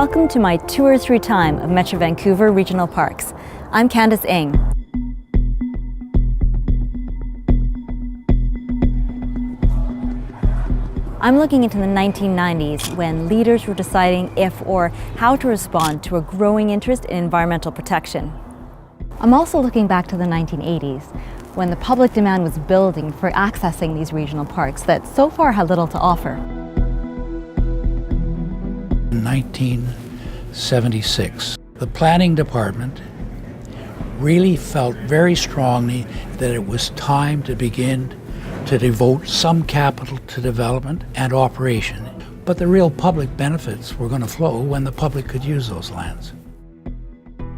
Welcome to my tour through time of Metro Vancouver Regional Parks. I'm Candice Ng. I'm looking into the 1990s when leaders were deciding if or how to respond to a growing interest in environmental protection. I'm also looking back to the 1980s when the public demand was building for accessing these regional parks that so far had little to offer. In 1976, the planning department really felt very strongly that it was time to begin to devote some capital to development and operation. But the real public benefits were going to flow when the public could use those lands.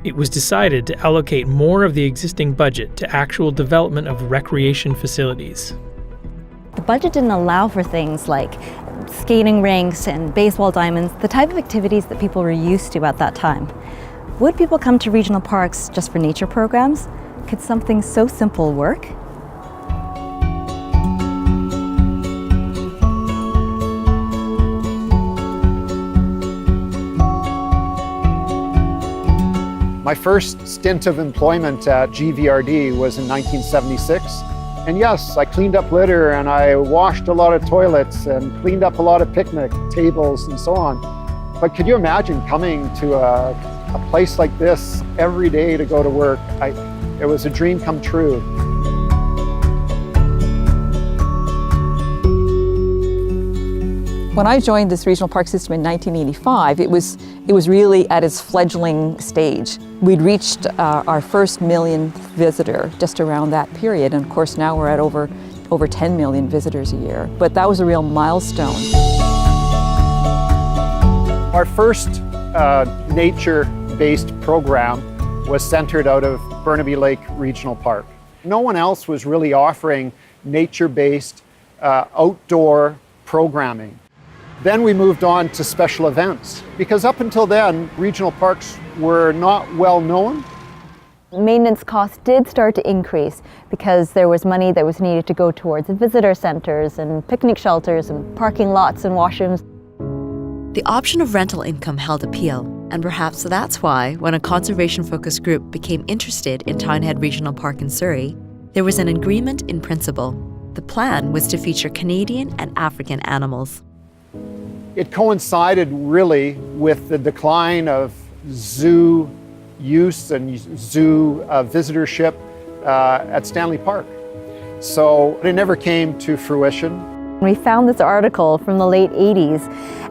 It was decided to allocate more of the existing budget to actual development of recreation facilities. The budget didn't allow for things like skating rinks and baseball diamonds, the type of activities that people were used to at that time. Would people come to regional parks just for nature programs? Could something so simple work? My first stint of employment at GVRD was in 1976. And yes, I cleaned up litter and I washed a lot of toilets and cleaned up a lot of picnic tables and so on. But could you imagine coming to a place like this every day to go to work? It was a dream come true. When I joined this regional park system in 1985, it was really at its fledgling stage. We'd reached our first millionth visitor just around that period, and of course now we're at over 10 million visitors a year. But that was a real milestone. Our first nature-based program was centered out of Burnaby Lake Regional Park. No one else was really offering nature-based outdoor programming. Then we moved on to special events, because up until then, regional parks were not well known. Maintenance costs did start to increase because there was money that was needed to go towards visitor centers and picnic shelters and parking lots and washrooms. The option of rental income held appeal, and perhaps that's why, when a conservation-focused group became interested in Tynehead Regional Park in Surrey, there was an agreement in principle. The plan was to feature Canadian and African animals. It coincided really with the decline of zoo use and zoo visitorship at Stanley Park. So it never came to fruition. We found this article from the late 80s,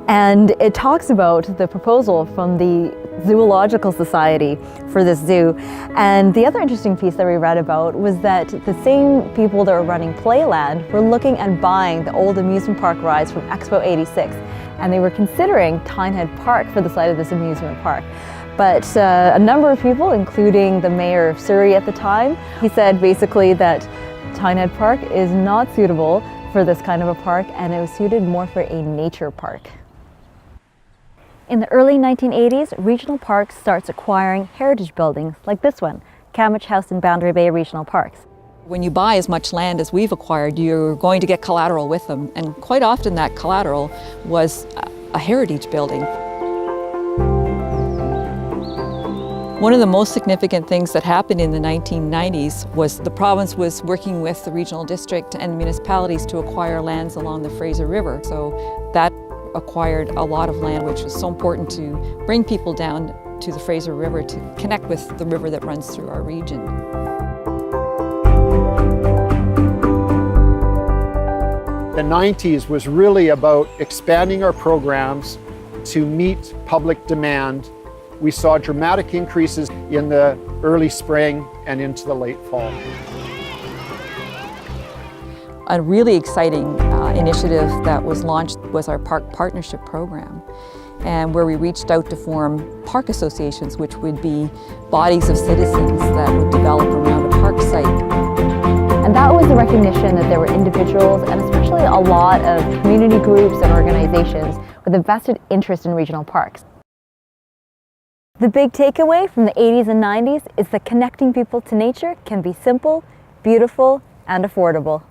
and it talks about the proposal from the Zoological Society for this zoo. And the other interesting piece that we read about was that the same people that were running Playland were looking at buying the old amusement park rides from Expo 86. And they were considering Tynehead Park for the site of this amusement park. But a number of people, including the mayor of Surrey at the time, he said basically that Tynehead Park is not suitable for this kind of a park, and it was suited more for a nature park. In the early 1980s, regional parks starts acquiring heritage buildings like this one, Cambridge House in Boundary Bay Regional Parks. When you buy as much land as we've acquired, you're going to get collateral with them, and quite often that collateral was a heritage building. One of the most significant things that happened in the 1990s was the province was working with the regional district and municipalities to acquire lands along the Fraser River. So that acquired a lot of land, which was so important to bring people down to the Fraser River to connect with the river that runs through our region. The 90s was really about expanding our programs to meet public demand. We saw dramatic increases in the early spring and into the late fall. A really exciting initiative that was launched was our Park Partnership Program, and where we reached out to form park associations, which would be bodies of citizens that would develop around a park site. And that was the recognition that there were individuals, and especially a lot of community groups and organizations with a vested interest in regional parks. The big takeaway from the 80s and 90s is that connecting people to nature can be simple, beautiful, and affordable.